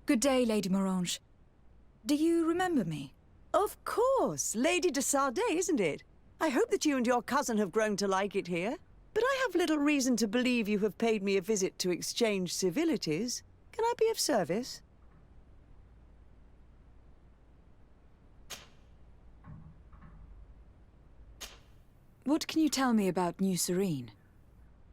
Good day, Lady Morange. Do you remember me? Of course! Lady de Sardet, isn't it? I hope that you and your cousin have grown to like it here. But I have little reason to believe you have paid me a visit to exchange civilities. Can I be of service? What can you tell me about New Serene?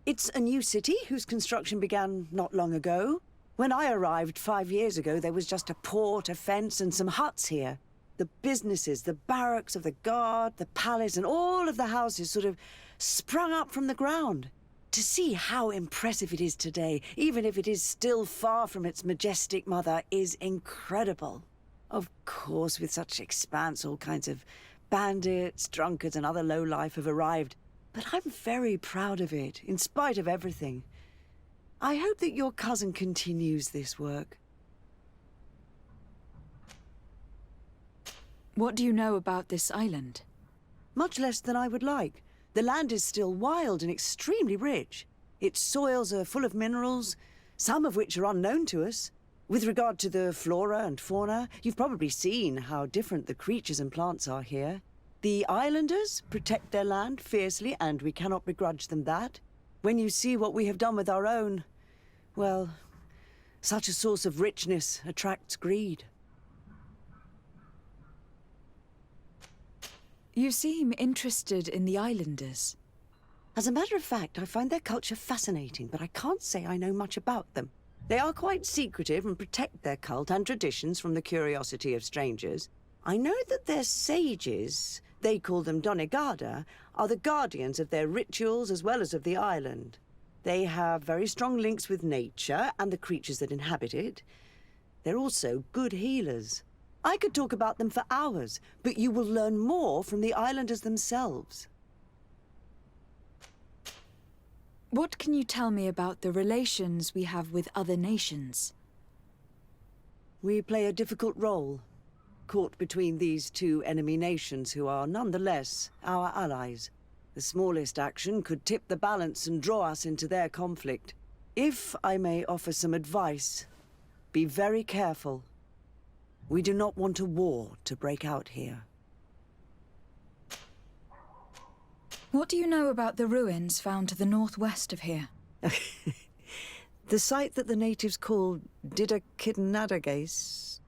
It's a new city whose construction began not long ago. When I arrived 5 years ago, there was just a port, a fence, and some huts here. The businesses, the barracks of the guard, the palace, and all of the houses sort of sprung up from the ground. To see how impressive it is today, even if it is still far from its majestic mother, is incredible. Of course, with such expanse, all kinds of bandits, drunkards, and other lowlife have arrived. But I'm very proud of it, in spite of everything. I hope that your cousin continues this work. What do you know about this island? Much less than I would like. The land is still wild and extremely rich. Its soils are full of minerals, some of which are unknown to us. With regard to the flora and fauna, you've probably seen how different the creatures and plants are here. The islanders protect their land fiercely, and we cannot begrudge them that. When you see what we have done with our own, well, such a source of richness attracts greed. You seem interested in the islanders. As a matter of fact, I find their culture fascinating, but I can't say I know much about them. They are quite secretive and protect their cult and traditions from the curiosity of strangers. I know that their sages, they call them Donegada, are the guardians of their rituals as well as of the island. They have very strong links with nature and the creatures that inhabit it. They're also good healers. I could talk about them for hours, but you will learn more from the islanders themselves. What can you tell me about the relations we have with other nations? We play a difficult role, caught between these two enemy nations who are nonetheless our allies. The smallest action could tip the balance and draw us into their conflict. If I may offer some advice, be very careful. We do not want a war to break out here. What do you know about the ruins found to the northwest of here? The site that the natives call Didakidnadagase.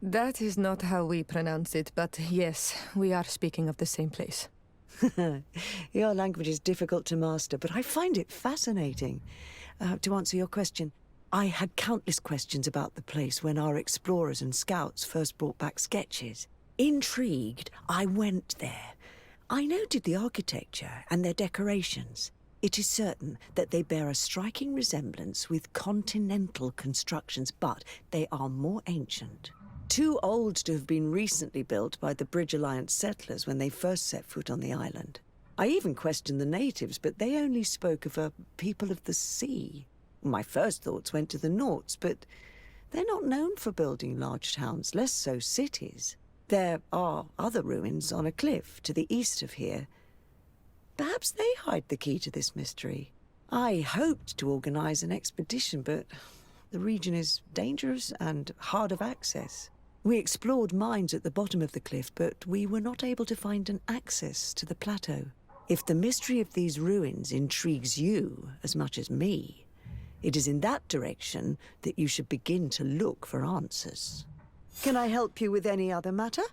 That is not how we pronounce it, but yes, we are speaking of the same place. Your language is difficult to master, but I find it fascinating. To answer your question, I had countless questions about the place when our explorers and scouts first brought back sketches. Intrigued, I went there. I noted the architecture and their decorations. It is certain that they bear a striking resemblance with continental constructions, but they are more ancient. Too old to have been recently built by the Bridge Alliance settlers when they first set foot on the island. I even questioned the natives, but they only spoke of a people of the sea. My first thoughts went to the Nauts, but they're not known for building large towns, less so cities. There are other ruins on a cliff to the east of here. Perhaps they hide the key to this mystery. I hoped to organize an expedition, but the region is dangerous and hard of access. We explored mines at the bottom of the cliff, but we were not able to find an access to the plateau. If the mystery of these ruins intrigues you as much as me, it is in that direction that you should begin to look for answers. Can I help you with any other matter?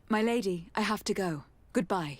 My lady, I have to go. Goodbye.